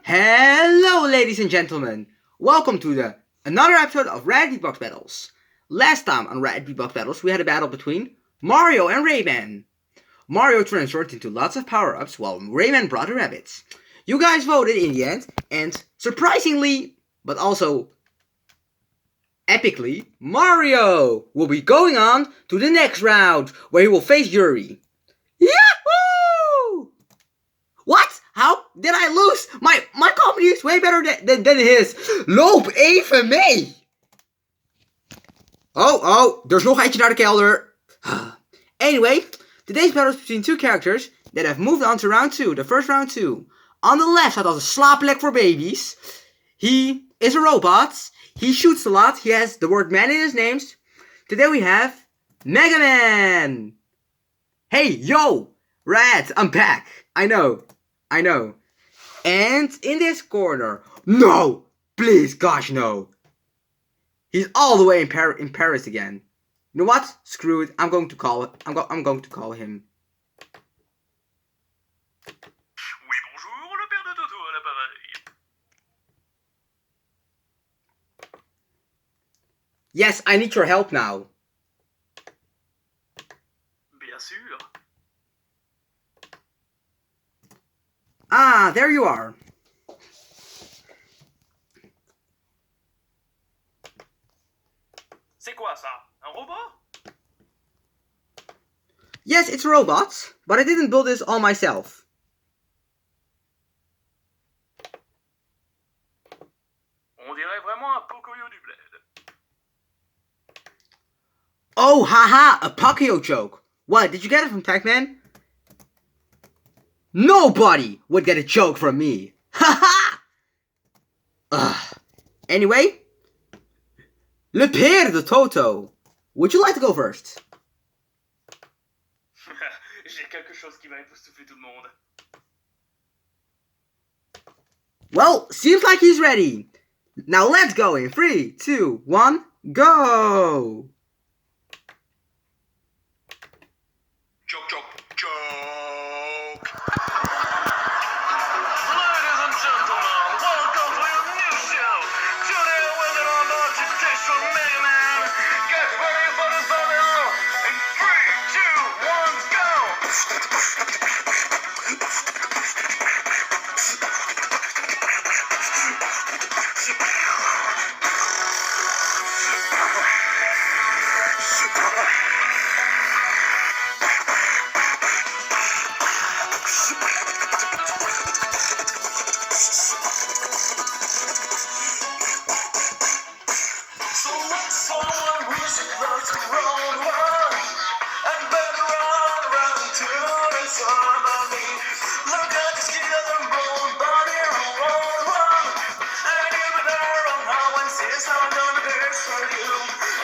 Hello, ladies and gentlemen. Welcome to another episode of rygbb Battles. Last time on rygbb Battles, we had a battle between Mario and Rayman. Mario transformed into lots of power-ups, while Rayman brought the rabbits. You guys voted in the end, and surprisingly, but also epically, Mario will be going on to the next round, where he will face Yuri. Yahoo! What? How did I lose? My comedy is way better than his. Loop even mee. Oh, there's nog eentje naar de kelder. Anyway, today's battle is between two characters that have moved on to round 2, the first round 2. On the left side, als een slaapplek voor babies. He is a robot. He shoots a lot. He has the word man in his name. Today we have Mega Man. Hey, yo, Rad, I'm back. I know. And in this corner, no, please, gosh, no. He's all the way in Paris again. You know what? Screw it. I'm going to call him. Oui, bonjour, le père de Toto à l'appareil. Yes, I need your help now. Bien sûr. Ah, there you are. C'est quoi ça? Un robot? Yes, it's a robot, but I didn't build this all myself. On dirait vraiment un Pocoyo du bled. Oh, haha, a Pocoyo joke. What, did you get it from Pac-Man? Nobody would get a joke from me. Haha! Anyway, le pere de Toto. Would you like to go first? J'ai quelque chose qui va époustoufler tout le monde. Well, seems like he's ready. Now let's go in 3, 2, 1, go! Joke. Ladies and gentlemen, welcome to your new show. Today we're gonna launch a dish from Mega Man. Get ready for this battle. In 3, 2, 1, go! So let's someone who's loves to roll one and better round two and some of me. Look at the skin of the roll body roll one. And you be there on how and see how I'm gonna do it for you.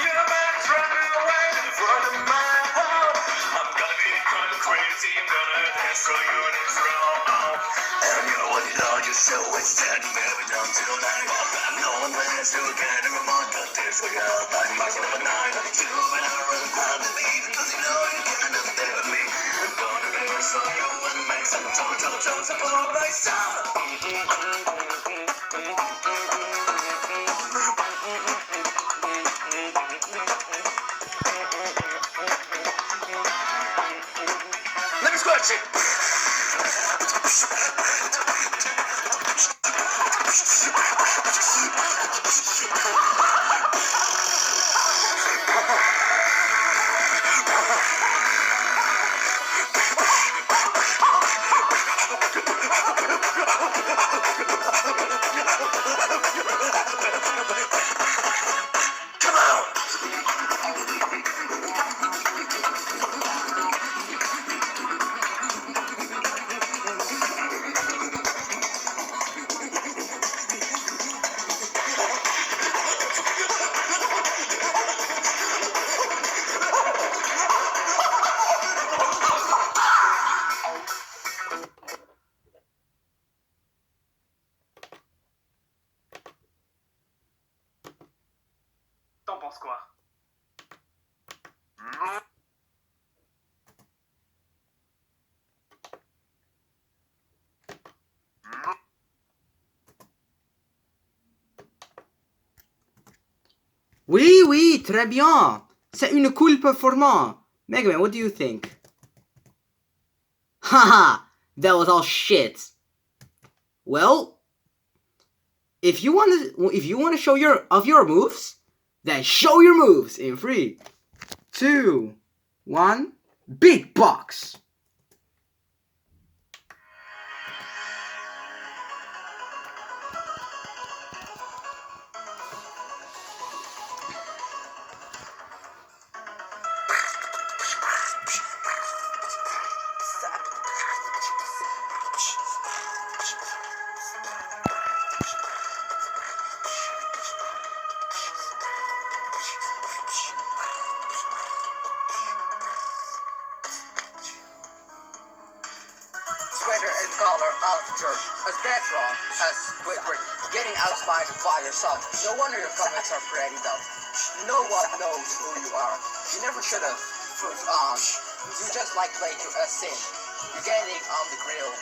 You're the man running away in front of my home. I'm gonna be kind of crazy, I'm gonna destroy you in this round. And you know what you know, you're so excited, baby, down to the night. No one has to get a remote, but this way out, like my son of a night. You and I run out of leave, cause you know you can't understand with me. I'm gonna be so you and make some jokes about my son. Let me scratch it. Come on. T'en penses quoi? Oui, oui, très bien. C'est une cool performance. Mega Man, what do you think? Haha, that was all shit. Well, if you want to show your moves, then show your moves in 3, 2, 1, big box. Sweater and collar after as background as Squidward getting outsmarted by yourself. No wonder your comments are pretty dumb. No one knows who you are. You never should have proved on. You just like play to a sin. You're getting on the grill.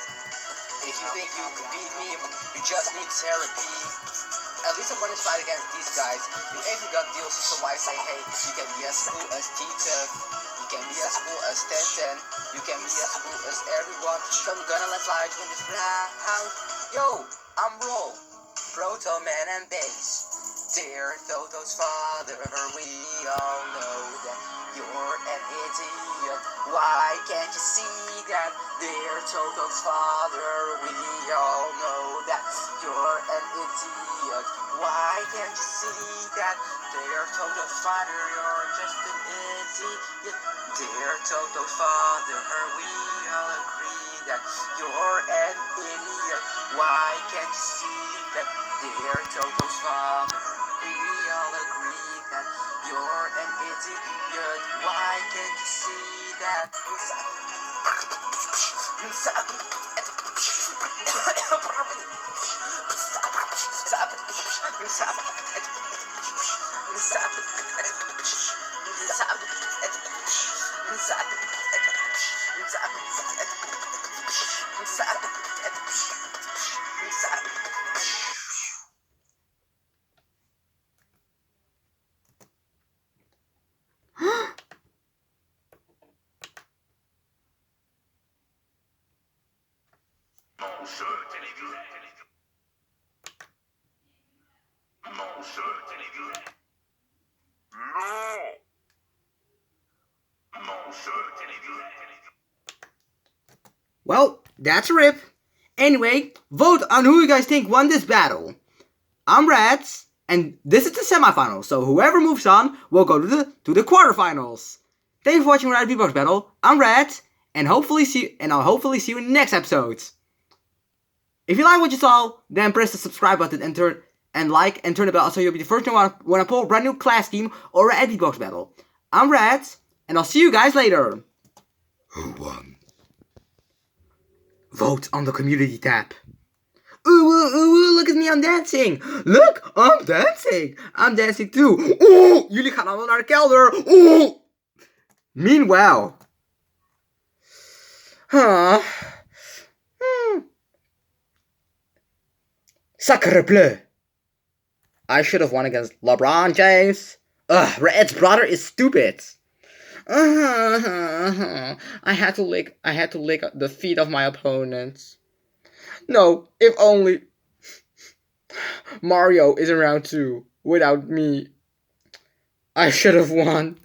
If you think you could beat me, you just need therapy. At least I want to fight against these guys. You even got deals, so I say, hey, you can be as cool as Tita. You can be as cool as Tenten. You can be as cool as everyone. So I'm gonna let light in this house. Yo, I'm Roll, Proto Man and Bass. Dear Toto's father, we all know that you're an idiot. Why can't you see that? Dear Toto's father, we all know that you're an idiot. Why can't you see that? Dear Toto's father, you're just an idiot. Dear Toto's father, we all agree that you're an idiot. Why can't you see that? Dear Toto's father, we all agree that you're an idiot. Why can't you see that? Well, that's a rip. Anyway, vote on who you guys think won this battle. I'm Rats, and this is the semifinals, so whoever moves on will go to the quarterfinals. Thank you for watching Rad Beatbox Battle. I'm Rats, and I'll hopefully see you in the next episode. If you like what you saw, then press the subscribe button and turn the bell so you'll be the first one when I pull a brand new class team or Rad Beatbox Battle. I'm Rats, and I'll see you guys later. Who won? Vote on the community tab. Ooh, look at me, I'm dancing. Look, I'm dancing. I'm dancing too. Oeh, jullie gaan allemaal naar de kelder. Oeh. Meanwhile. Sacre bleu. I should have won against LeBron James. Red's brother is stupid. I had to lick the feet of my opponents. No, if only Mario is around too. Without me, I should have won.